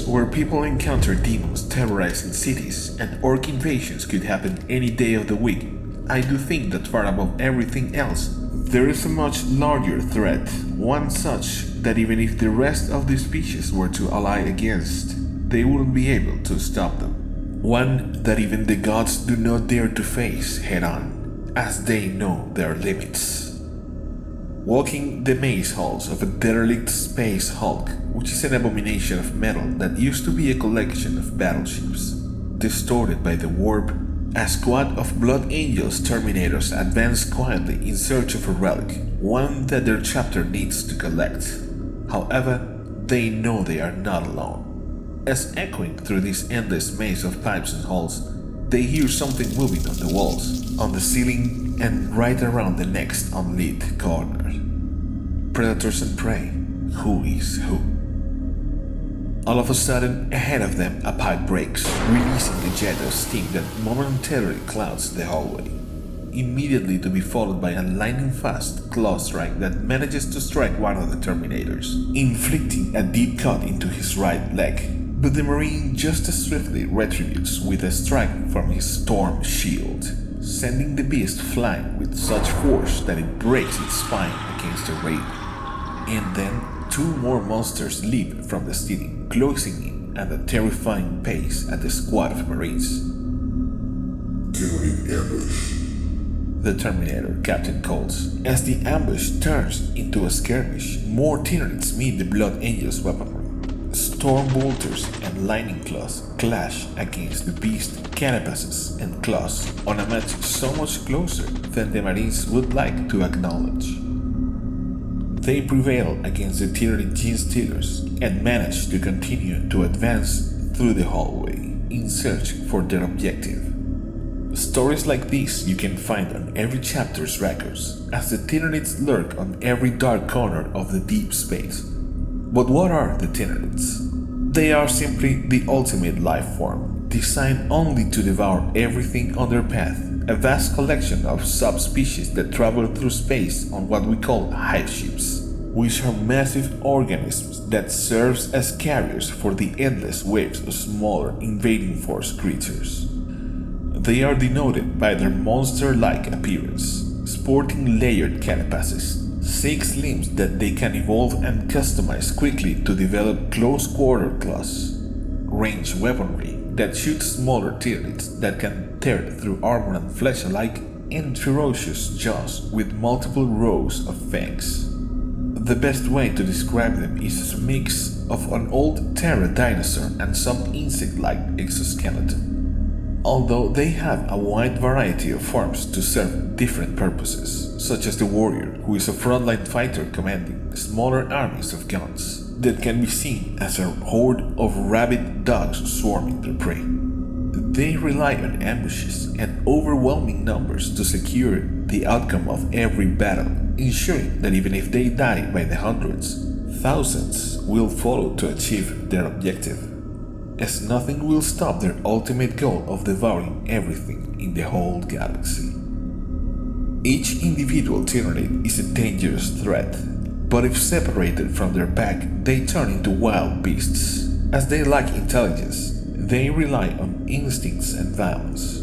where people encounter demons terrorizing cities and orc invasions could happen any day of the week, I do think that far above everything else, there is a much larger threat, one such that even if the rest of the species were to ally against, they wouldn't be able to stop them. One that even the gods do not dare to face head-on, as they know their limits. Walking the maze halls of a derelict space hulk, which is an abomination of metal that used to be a collection of battleships. Distorted by the warp, a squad of Blood Angels Terminators advance quietly in search of a relic, one that their chapter needs to collect. However, they know they are not alone. As echoing through this endless maze of pipes and halls, they hear something moving on the walls, on the ceiling, and right around the next unlit corner. Predators and prey, who is who? All of a sudden, ahead of them, a pipe breaks, releasing a jet of steam that momentarily clouds the hallway, immediately to be followed by a lightning-fast claw strike that manages to strike one of the Terminators, inflicting a deep cut into his right leg. But the Marine just as swiftly retributes with a strike from his storm shield, sending the beast flying with such force that it breaks its spine against a railing. And then, two more monsters leap from the ceiling, closing in at a terrifying pace at the squad of Marines. Tyranid ambush. The Terminator captain calls. As the ambush turns into a skirmish, more Tyranids meet the Blood Angels weaponry. Storm bolters and lightning claws clash against the beast carapaces and claws on a match so much closer than the Marines would like to acknowledge. They prevail against the Tyranid gene stealers and manage to continue to advance through the hallway in search for their objective. Stories like this you can find on every chapter's records, as the Tyranids lurk on every dark corner of the deep space. But what are the Tyranids? They are simply the ultimate life form, designed only to devour everything on their path, a vast collection of subspecies that travel through space on what we call hive ships, which are massive organisms that serve as carriers for the endless waves of smaller invading force creatures. They are denoted by their monster-like appearance, sporting layered carapaces, 6 limbs that they can evolve and customize quickly to develop close-quarter claws, ranged weaponry that shoots smaller Tyranids that can tear through armor and flesh alike, and ferocious jaws with multiple rows of fangs. The best way to describe them is as a mix of an old Terra dinosaur and some insect-like exoskeleton, although they have a wide variety of forms to serve different purposes, such as the warrior, who is a frontline fighter commanding smaller armies of guns that can be seen as a horde of rabid dogs swarming their prey. They rely on ambushes and overwhelming numbers to secure the outcome of every battle, ensuring that even if they die by the hundreds, thousands will follow to achieve their objective, as nothing will stop their ultimate goal of devouring everything in the whole galaxy. Each individual Tyranid is a dangerous threat, but if separated from their pack, they turn into wild beasts. As they lack intelligence, they rely on instincts and violence.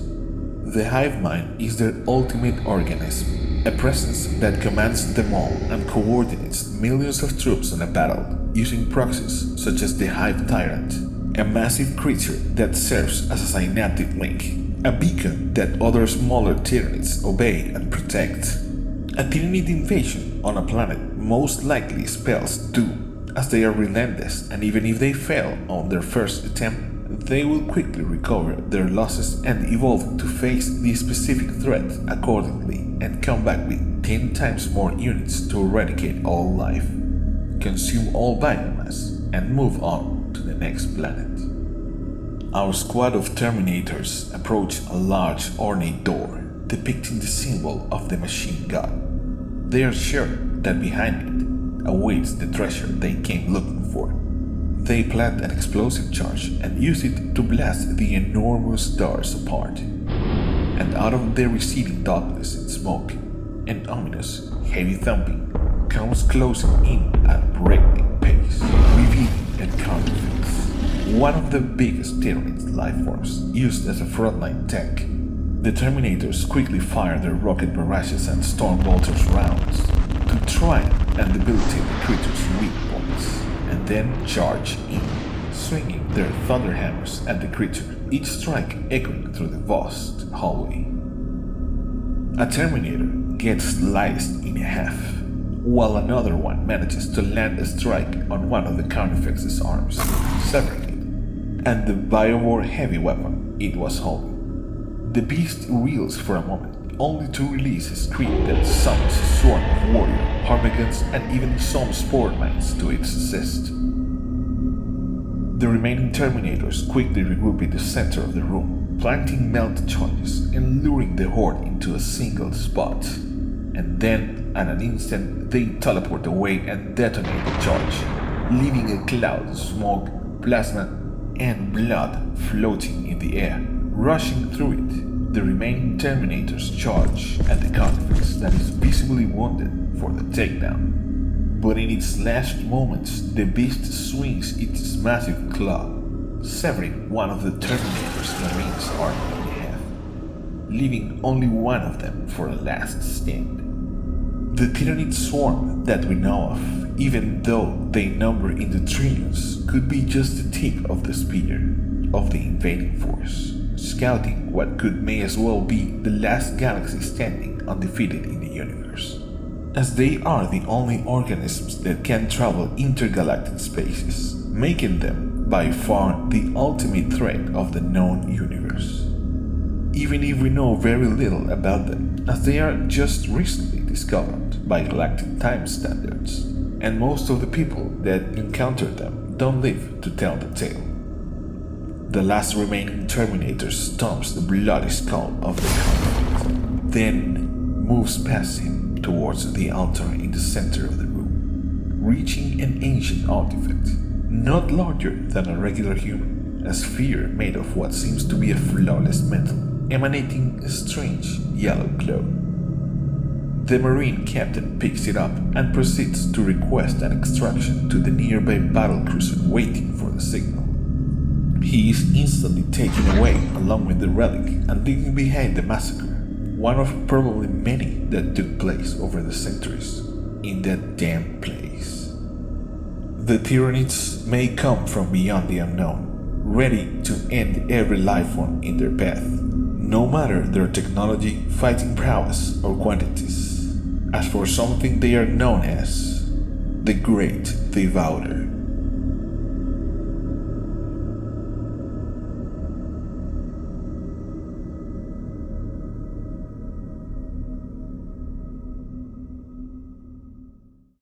The hive mind is their ultimate organism, a presence that commands them all and coordinates millions of troops in a battle, using proxies such as the Hive Tyrant, a massive creature that serves as a synaptic link, a beacon that other smaller Tyranids obey and protect. A Tyranid invasion on a planet most likely spells doom, as they are relentless, and even if they fail on their first attempt, they will quickly recover their losses and evolve to face the specific threat accordingly and come back with 10 times more units to eradicate all life, consume all biomass, and move on to the next planet. Our squad of Terminators approach a large ornate door depicting the symbol of the machine god. They are sure that behind it awaits the treasure they came looking for. They plant an explosive charge and use it to blast the enormous stars apart. And out of the receding darkness and smoke, an ominous, heavy thumping comes closing in at a breakneck pace, revealing a carving face, one of the biggest Tyranid life forms, used as a frontline tank. The Terminators quickly fire their rocket barrages and storm bolters rounds to try and debilitate the creature's weak points, and then charge in, swinging their thunder hammers at the creature, each strike echoing through the vast hallway. A Terminator gets sliced in half, while another one manages to land a strike on one of the Carnifex's arms, severing it, and the biowar heavy weapon it was holding. The beast reels for a moment, only to release a scream that summons a swarm of warrior, harmagons, and even some spore mines to its assist. The remaining Terminators quickly regroup in the center of the room, planting melt charges and luring the horde into a single spot. And then, at an instant, they teleport away and detonate the charge, leaving a cloud of smoke, plasma, and blood floating in the air. Rushing through it, the remaining Terminators charge at the Carnifex that is visibly wounded for the takedown. But in its last moments, the beast swings its massive claw, severing one of the Terminator's Marines' armor in half, leaving only one of them for a last stand. The Tyranid swarm that we know of, even though they number in the trillions, could be just the tip of the spear of the invading force, scouting what may as well be the last galaxy standing undefeated in the universe, as they are the only organisms that can travel intergalactic spaces, making them by far the ultimate threat of the known universe. Even if we know very little about them, as they are just recently discovered by galactic time standards, and most of the people that encounter them don't live to tell the tale. The last remaining Terminator stomps the bloody skull of the conflict, then moves past him towards the altar in the center of the room, reaching an ancient artifact, not larger than a regular human, a sphere made of what seems to be a flawless metal, emanating a strange yellow glow. The Marine captain picks it up and proceeds to request an extraction to the nearby battlecruiser waiting for the signal. He is instantly taken away along with the relic and leaving behind the massacre, one of probably many that took place over the centuries in that damn place. The Tyranids may come from beyond the unknown, ready to end every life form in their path, no matter their technology, fighting prowess, or quantities. As for something they are known as the Great Devourer.